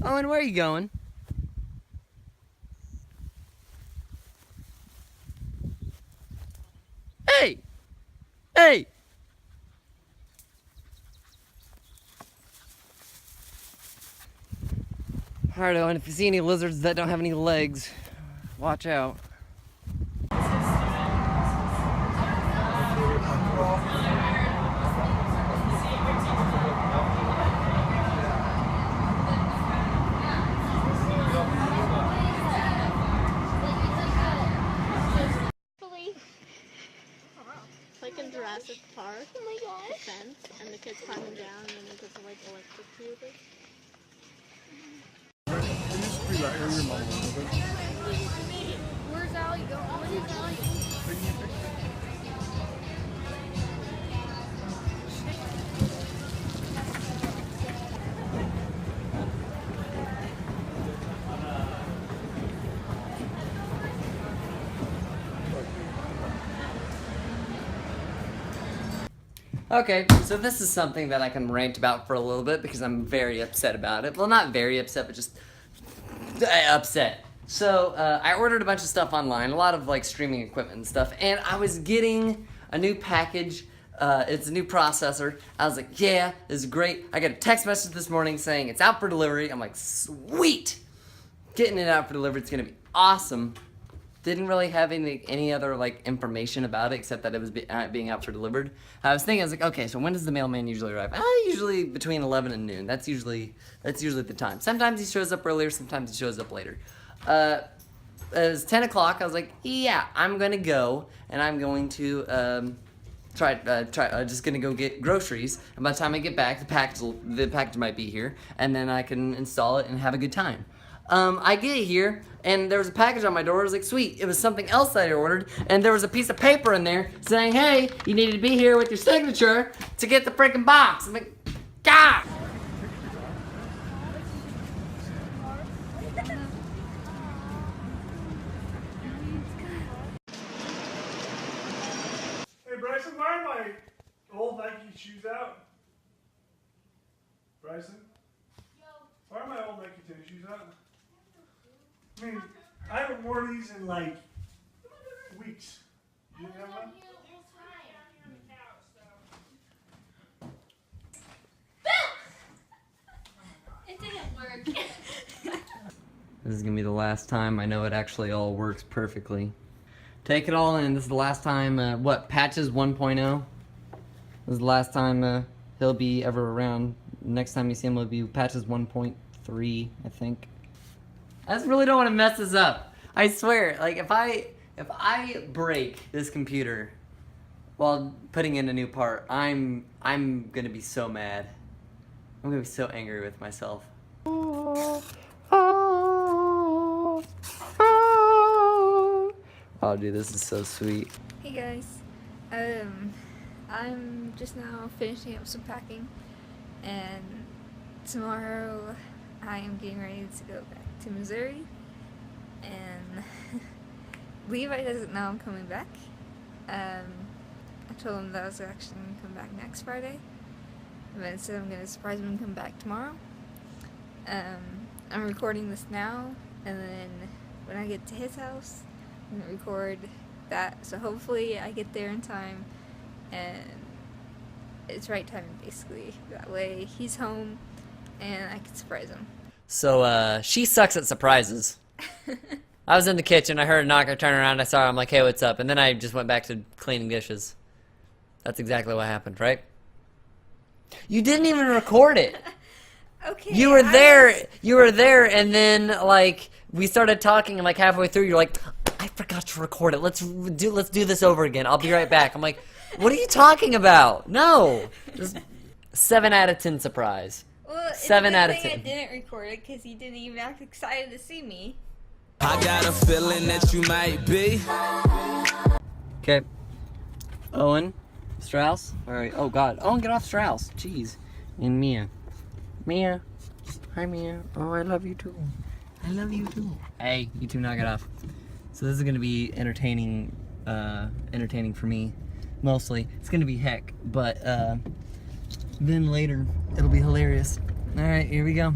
Owen, where are you going? Hey! Hey! Alright, Owen, if you see any lizards that don't have any legs, watch out. Like in Jurassic Park, oh my gosh, the fence, and the kids climbing down, and then it gets like electrocuted. Where's Allie going? Where's Allie? Okay, so this is something that I can rant about for a little bit because I'm very upset about it. Well, not very upset, but just upset. So, I ordered a bunch of stuff online, a lot of like streaming equipment and stuff, and I was getting a new package. It's a new processor. I was like, yeah, this is great. I got a text message this morning saying it's out for delivery. I'm like, sweet! Getting it out for delivery, it's gonna be awesome. Didn't really have any other like information about it except that it was being out for delivered. I was thinking, I was like, okay, so when does the mailman usually arrive? Usually between 11 and noon. That's usually the time. Sometimes he shows up earlier, sometimes he shows up later. It was 10 o'clock. I was like, yeah, I'm gonna go and I'm going to just gonna go get groceries. And by the time I get back, the package might be here, and then I can install it and have a good time. I get here, and there was a package on my door. I was like, sweet. It was something else that I ordered, and there was a piece of paper in there saying, hey, you need to be here with your signature to get the freaking box. I'm like, God! Hey Bryson, why are my old Nike shoes out? Bryson? Why are my old Nike tennis shoes out? I mean, I haven't worn these in like weeks. You didn't have one? It didn't work. This is gonna be the last time I know it actually all works perfectly. Take it all in. This is the last time, Patches 1.0? This is the last time he'll be ever around. Next time you see him will be Patches 1.3, I think. I just really don't want to mess this up. I swear, like if I break this computer while putting in a new part, I'm gonna be so mad. I'm gonna be so angry with myself. Oh, dude, this is so sweet. Hey guys, I'm just now finishing up some packing, and tomorrow I am getting ready to go back to Missouri, and Levi doesn't know I'm coming back. I told him that I was actually going to come back next Friday, but instead I'm going to surprise him and come back tomorrow. I'm recording this now, and then when I get to his house, I'm going to record that, so hopefully I get there in time, and it's right timing basically. That way he's home, and I can surprise him. So, she sucks at surprises. I was in the kitchen, I heard a knock, I turned around, I saw her, I'm like, hey, what's up? And then I just went back to cleaning dishes. That's exactly what happened, right? You didn't even record it. Okay. You were there, and then, like, we started talking, and, like, halfway through, you're like, I forgot to record it. Let's do this over again. I'll be right back. I'm like, what are you talking about? No. Just 7 out of 10 surprise. Well, 7 out of 10. I didn't record it because he didn't even act excited to see me. I got a feeling that you might be. Okay. Owen. Strauss. Alright. Oh, God. Owen, get off Strauss. Jeez. And Mia. Mia. Hi, Mia. Oh, I love you, too. I love you, too. Hey, you two knock it off. So this is going to be entertaining for me. Mostly. It's going to be heck. But, then later, it'll be hilarious. Alright, here we go.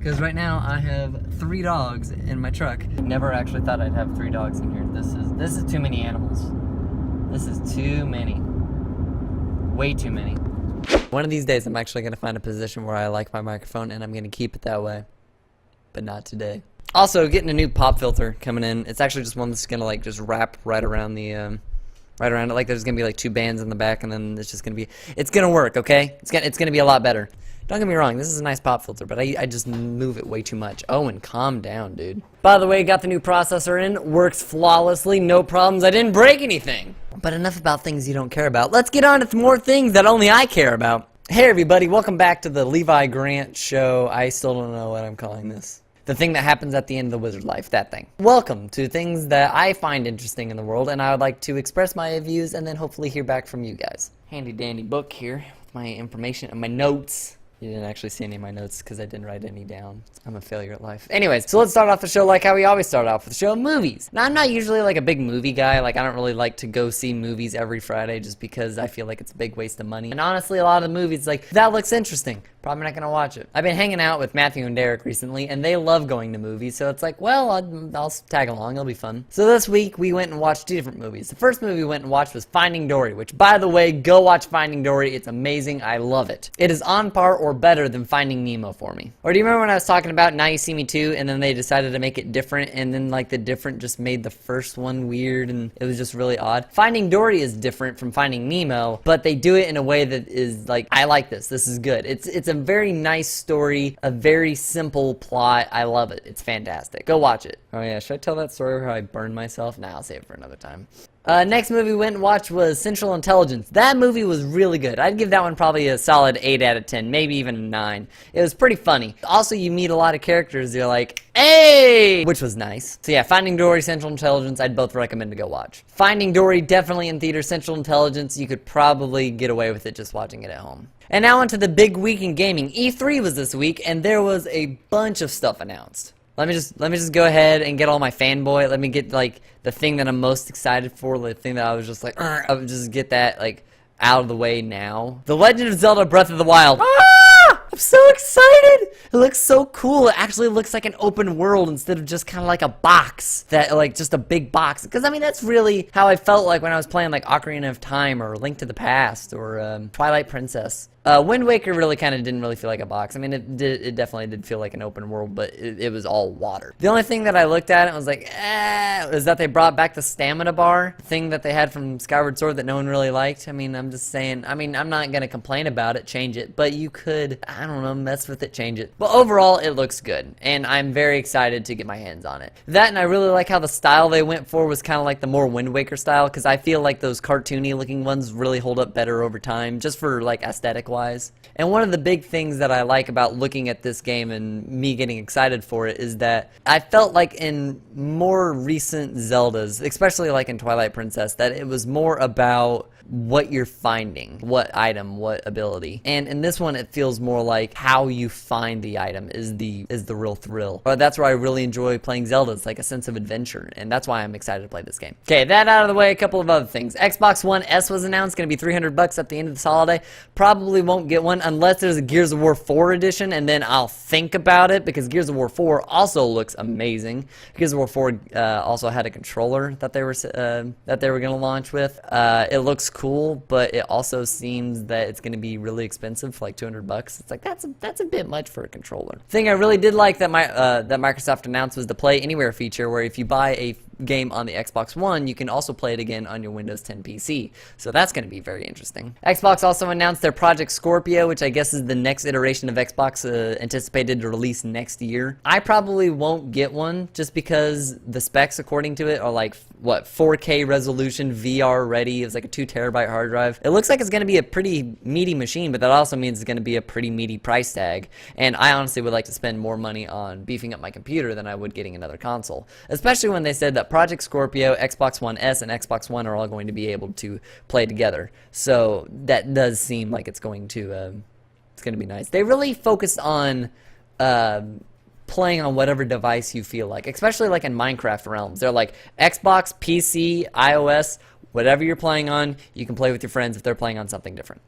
Because right now I have 3 dogs in my truck. Never actually thought I'd have 3 dogs in here. This is too many animals. This is too many. Way too many. One of these days I'm actually going to find a position where I like my microphone and I'm going to keep it that way. But not today. Also, getting a new pop filter coming in. It's actually just one that's going to like just wrap right around the right around it. Like there's going to be like 2 bands in the back and then it's just going to be, it's going to work, okay? It's going to be a lot better. Don't get me wrong, this is a nice pop filter, but I just move it way too much. Oh, and calm down, dude. By the way, got the new processor in, works flawlessly, no problems, I didn't break anything. But enough about things you don't care about. Let's get on to more things that only I care about. Hey everybody, welcome back to the Levi Grant Show. I still don't know what I'm calling this. The thing that happens at the end of the wizard life, that thing. Welcome to things that I find interesting in the world, and I would like to express my views and then hopefully hear back from you guys. Handy dandy book here with my information and my notes. You didn't actually see any of my notes because I didn't write any down. I'm a failure at life. Anyways, so let's start off the show like how we always start off with the show, movies. Now, I'm not usually like a big movie guy. Like, I don't really like to go see movies every Friday just because I feel like it's a big waste of money. And honestly, a lot of the movies, like, that looks interesting. Probably not going to watch it. I've been hanging out with Matthew and Derek recently, and they love going to movies, so it's like, well, I'll tag along. It'll be fun. So this week, we went and watched 2 different movies. The first movie we went and watched was Finding Dory, which, by the way, go watch Finding Dory. It's amazing. I love it. It is on par or better than Finding Nemo for me. Or do you remember when I was talking about Now You See Me Too, and then they decided to make it different, and then, like, the different just made the first one weird, and it was just really odd? Finding Dory is different from Finding Nemo, but they do it in a way that is, like, I like this. This is good. It's a very nice story, a very simple plot. I love it. It's fantastic. Go watch it. Oh yeah, should I tell that story where I burned myself? Nah, I'll save it for another time. Next movie we went and watched was Central Intelligence. That movie was really good. I'd give that one probably a solid 8 out of 10, maybe even a 9. It was pretty funny. Also, you meet a lot of characters. You're like, hey! Which was nice. So yeah, Finding Dory, Central Intelligence, I'd both recommend to go watch. Finding Dory, definitely in theater. Central Intelligence, you could probably get away with it just watching it at home. And now onto the big week in gaming. E3 was this week, and there was a bunch of stuff announced. Let me just go ahead and get all my fanboy. Let me get like the thing that I'm most excited for, the thing that I was just like, I would just get that like out of the way now. The Legend of Zelda: Breath of the Wild. I'm so excited! It looks so cool. It actually looks like an open world instead of just kind of like a box, that like just a big box. Because I mean, that's really how I felt like when I was playing like Ocarina of Time or Link to the Past or Twilight Princess. Wind Waker really kind of didn't really feel like a box. I mean, it definitely did feel like an open world, but it was all water. The only thing that I looked at and was like, is that they brought back the stamina bar thing that they had from Skyward Sword that no one really liked. I mean, I'm just saying, I mean, I'm not going to complain about it, change it, but you could, I don't know, mess with it, change it. But overall, it looks good, and I'm very excited to get my hands on it. That, and I really like how the style they went for was kind of like the more Wind Waker style, because I feel like those cartoony looking ones really hold up better over time, just for like aesthetic wise. And one of the big things that I like about looking at this game and me getting excited for it is that I felt like in more recent Zeldas, especially like in Twilight Princess, that it was more about what you're finding, what item, what ability. And in this one, it feels more like how you find the item is the real thrill. But that's where I really enjoy playing Zelda. It's like a sense of adventure, and that's why I'm excited to play this game. Okay, that out of the way, a couple of other things. Xbox One S was announced, going to be $300 at the end of this holiday. Probably won't get one unless there's a Gears of War 4 edition, and then I'll think about it, because Gears of War 4 also looks amazing. Gears of War 4 also had a controller that they were going to launch with. It looks cool, but it also seems that it's going to be really expensive for like $200. It's like that's a bit much for a controller. Thing I really did like that that Microsoft announced was the Play Anywhere feature, where if you buy a game on the Xbox One, you can also play it again on your Windows 10 PC. So that's going to be very interesting. Xbox also announced their Project Scorpio, which I guess is the next iteration of Xbox, anticipated to release next year. I probably won't get one just because the specs, according to it, are like, what, 4K resolution, VR ready. It's like a 2 terabyte hard drive. It looks like it's going to be a pretty meaty machine, but that also means it's going to be a pretty meaty price tag. And I honestly would like to spend more money on beefing up my computer than I would getting another console. Especially when they said that Project Scorpio, Xbox One S, and Xbox One are all going to be able to play together. So that does seem like it's going to be nice. They really focused on playing on whatever device you feel like, especially like in Minecraft realms. They're like Xbox, PC, iOS, whatever you're playing on, you can play with your friends if they're playing on something different.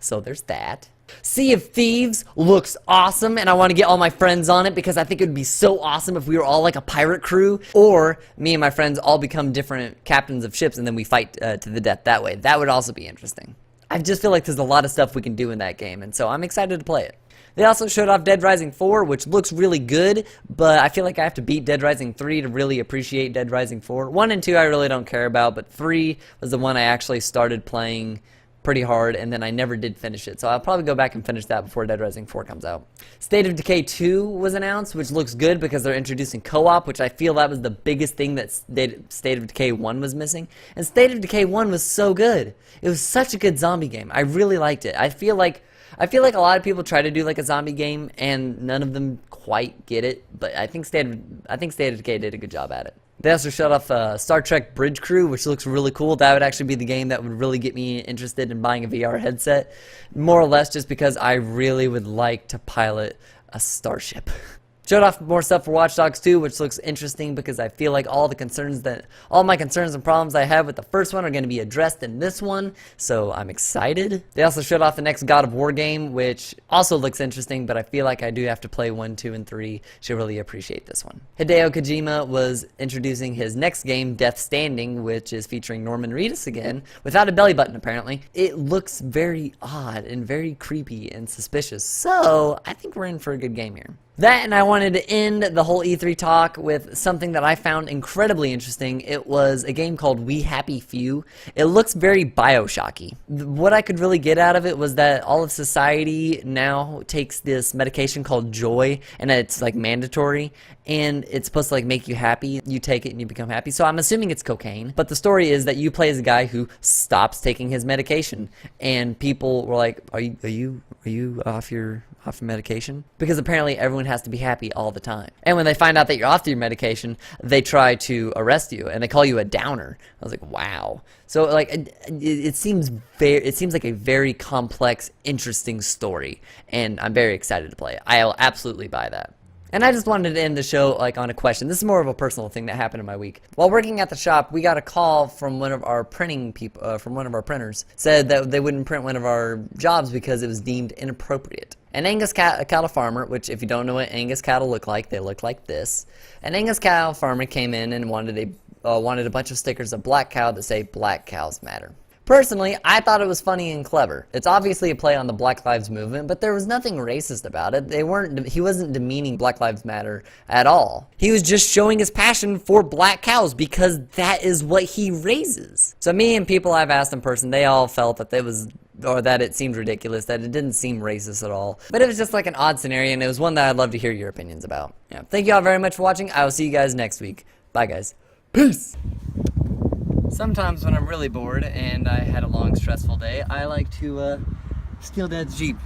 So there's that. Sea of Thieves looks awesome, and I want to get all my friends on it because I think it would be so awesome if we were all like a pirate crew, or me and my friends all become different captains of ships and then we fight to the death that way. That would also be interesting. I just feel like there's a lot of stuff we can do in that game, and so I'm excited to play it. They also showed off Dead Rising 4, which looks really good, but I feel like I have to beat Dead Rising 3 to really appreciate Dead Rising 4. 1 and 2 I really don't care about, but 3 was the one I actually started playing pretty hard, and then I never did finish it. So I'll probably go back and finish that before Dead Rising 4 comes out. State of Decay 2 was announced, which looks good because they're introducing co-op, which I feel that was the biggest thing that State of Decay 1 was missing. And State of Decay 1 was so good. It was such a good zombie game. I really liked it. I feel like a lot of people try to do like a zombie game and none of them quite get it, but I think State of Decay did a good job at it. They also showed off Star Trek Bridge Crew, which looks really cool. That would actually be the game that would really get me interested in buying a VR headset, more or less just because I really would like to pilot a starship. Showed off more stuff for Watch Dogs 2, which looks interesting because I feel like all my concerns and problems I have with the first one are going to be addressed in this one, so I'm excited. They also showed off the next God of War game, which also looks interesting, but I feel like I do have to play 1, 2, and 3 to really appreciate this one. Hideo Kojima was introducing his next game, Death Stranding, which is featuring Norman Reedus again, without a belly button apparently. It looks very odd and very creepy and suspicious, so I think we're in for a good game here. That, and I wanted to end the whole E3 talk with something that I found incredibly interesting. It was a game called We Happy Few. It looks very Bioshocky. What I could really get out of it was that all of society now takes this medication called Joy, and it's like mandatory, and it's supposed to like make you happy. You take it and you become happy. So I'm assuming it's cocaine, but the story is that you play as a guy who stops taking his medication, and people were like, are you off your medication? Because apparently everyone has to be happy all the time. And when they find out that you're off your medication, they try to arrest you and they call you a downer. I was like, wow. So like it seems like a very complex, interesting story, and I'm very excited to play it. I'll absolutely buy that. And I just wanted to end the show like on a question. This is more of a personal thing that happened in my week. While working at the shop, we got a call from one of our from one of our printers. Said that they wouldn't print one of our jobs because it was deemed inappropriate. An Angus cattle farmer, which if you don't know what Angus cattle look like, they look like this. An Angus cattle farmer came in and wanted a bunch of stickers of Black Cow that say Black Cows Matter. Personally, I thought it was funny and clever. It's obviously a play on the Black Lives Movement, but there was nothing racist about it. He wasn't demeaning Black Lives Matter at all. He was just showing his passion for black cows because that is what he raises. So me and people I've asked in person, they all felt that that it seemed ridiculous, that it didn't seem racist at all. But it was just like an odd scenario, and it was one that I'd love to hear your opinions about. Yeah. Thank you all very much for watching. I will see you guys next week. Bye, guys. Peace! Sometimes when I'm really bored and I had a long, stressful day, I like to steal Dad's Jeep.